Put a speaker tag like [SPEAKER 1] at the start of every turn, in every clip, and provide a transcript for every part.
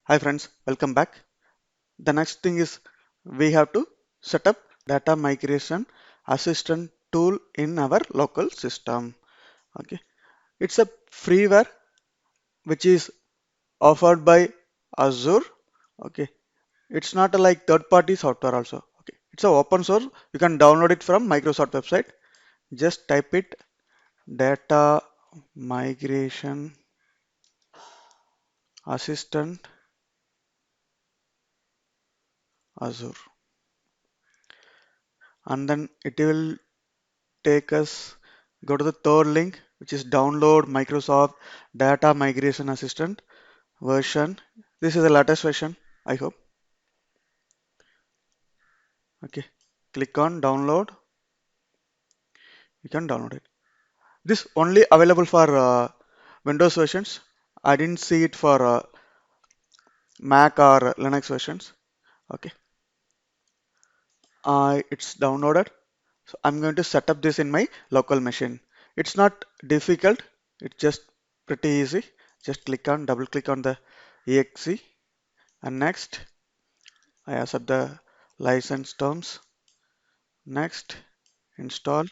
[SPEAKER 1] Hi friends, welcome back. The next thing is we have to set up data migration assistant tool in our local system. Okay, it's a freeware which is offered by Azure. Okay, it's not a like third-party software also. Okay, it's a open source. You can download it from Microsoft website. Just type it data migration assistant Azure, and then it will take us go to the third link, which is download Microsoft Data Migration Assistant version. This is the latest version, I hope. Okay, click on download. You can download it. This only available for Windows versions. I didn't see it for Mac or Linux versions. Okay, it's downloaded. So I'm going to set up this in my local machine. It's not difficult. It's just pretty easy. Just double click on the exe, and next I accept the license terms. Next, install.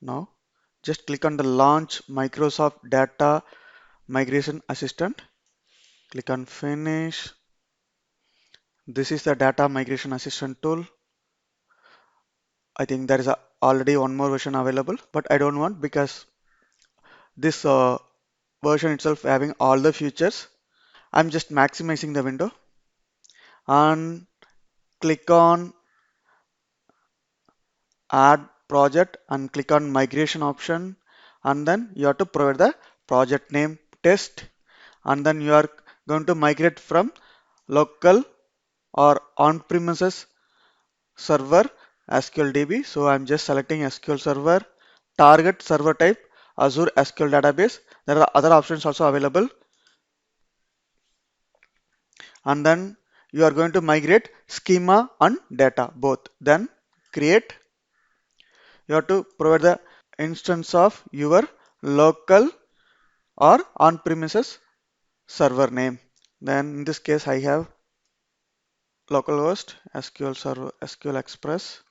[SPEAKER 1] Now, just click on the launch Microsoft Data Migration Assistant. Click on finish. This is the Data Migration Assistant tool. I think there is already one more version available, but I don't want because this version itself having all the features. I'm just maximizing the window and click on add project and click on migration option, and then you have to provide the project name test, and then you are going to migrate from local or on-premises server SQL So I'm just selecting SQL Server, target server type Azure SQL database. There are other options also available, and then you are going to migrate schema and data both. Then create. You have to provide the instance of your local or on-premises server name. Then in this case, I have localhost SQL Server SQL Express.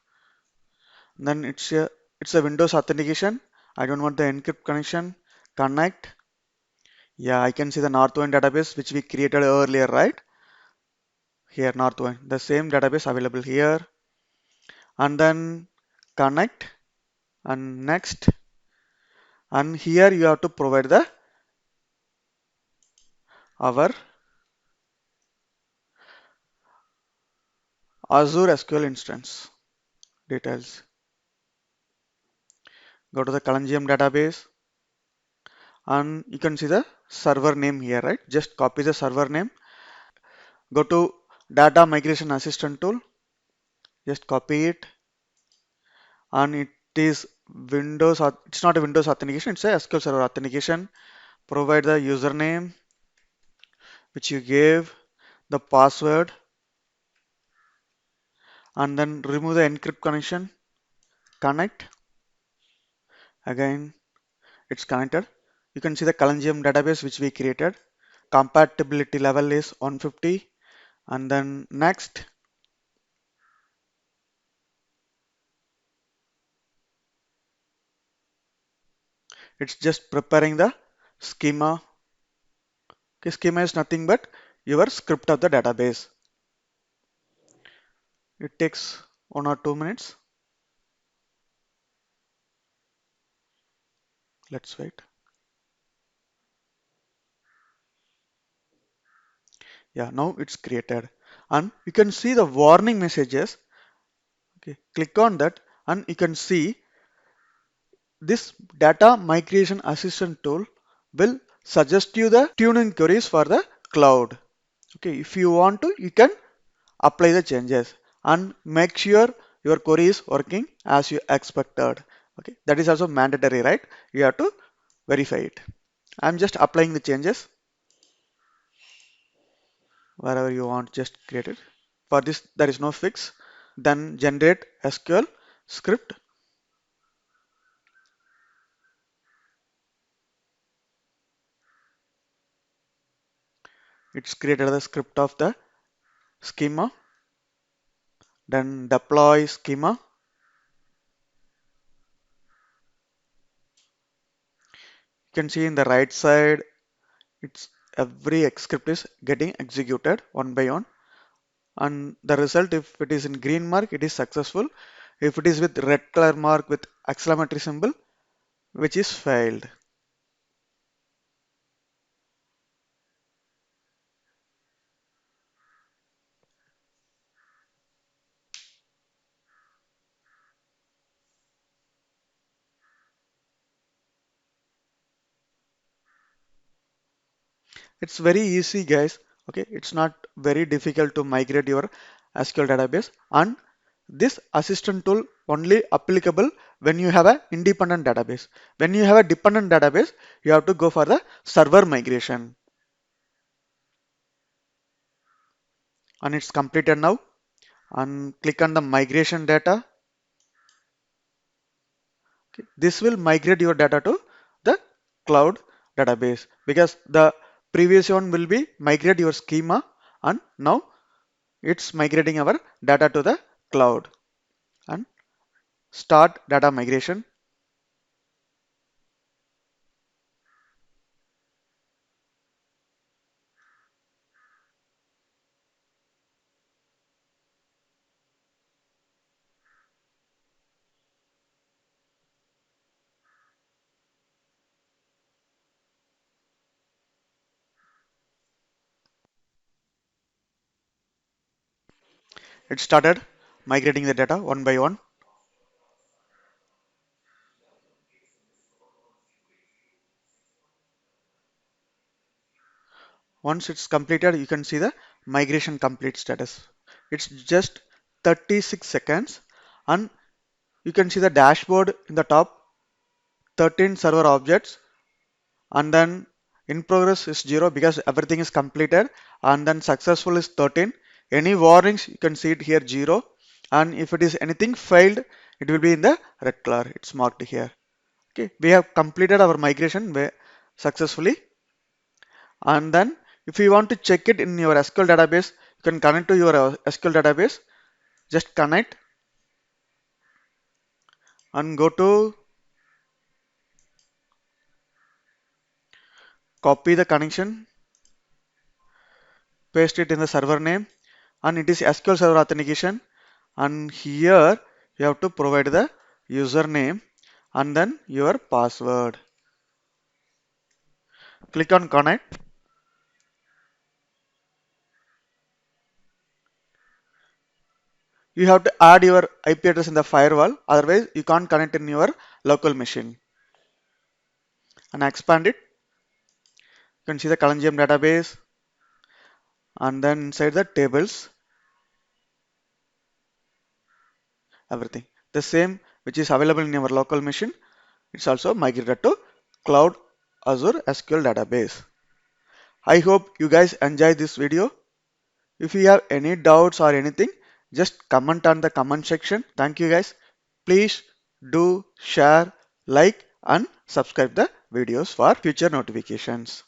[SPEAKER 1] Then it's a Windows authentication. I don't want the encrypt connection. Connect. Yeah, I can see the Northwind database which we created earlier, right? Here, Northwind. The same database available here. And then connect and next. And here you have to provide the our Azure SQL instance details. Go to the Collegium database and you can see the server name here, right? Just copy the server name. Go to Data Migration Assistant tool. Just copy it, and it is it's not a Windows authentication, it's a SQL Server authentication. Provide the username which you gave, the password, and then remove the encrypt connection. Connect. Again, it's connected. You can see the Collegium database which we created. Compatibility level is 150, and then next. It's just preparing the schema. Okay, schema is nothing but your script of the database. It takes 1 or 2 minutes. Let's wait. Yeah, now it's created. And you can see the warning messages. Okay, click on that and you can see this data migration assistant tool will suggest you the tuning queries for the cloud. Okay, if you want to, you can apply the changes and make sure your query is working as you expected. Okay, that is also mandatory, right? You have to verify it. I'm just applying the changes wherever you want, just create it. For this, there is no fix. Then generate SQL script. It's created the script of the schema, then deploy schema. You can see in the right side, it's every script is getting executed one by one, and the result, if it is in green mark, it is successful. If it is with red color mark with exclamatory symbol, which is failed. It's very easy, guys. Okay, it's not very difficult to migrate your SQL database, and this assistant tool only applicable when you have a independent database. When you have a dependent database, you have to go for the server migration, and it's completed now. And click on the migration data. Okay, this will migrate your data to the cloud database, because the previous one will be migrate your schema, and now it's migrating our data to the cloud. And start data migration. It started migrating the data one by one. Once it's completed, you can see the migration complete status. It's just 36 seconds, and you can see the dashboard in the top, 13 server objects, and then in progress is 0 because everything is completed, and then successful is 13. Any warnings, you can see it here 0, and if it is anything failed, it will be in the red color. It's marked here. Okay, we have completed our migration successfully. And then if you want to check it in your SQL database, you can connect to your SQL database. Just connect and go to copy the connection, paste it in the server name, and it is SQL Server Authentication. And here you have to provide the username and then your password. Click on connect. You have to add your IP address in the firewall, otherwise you can't connect in your local machine. And expand it. You can see the Collegium database, and then inside the tables, everything. The same which is available in your local machine, it's also migrated to Cloud Azure SQL database. I hope you guys enjoy this video. If you have any doubts or anything, just comment on the comment section. Thank you guys. Please do share, like, and subscribe the videos for future notifications.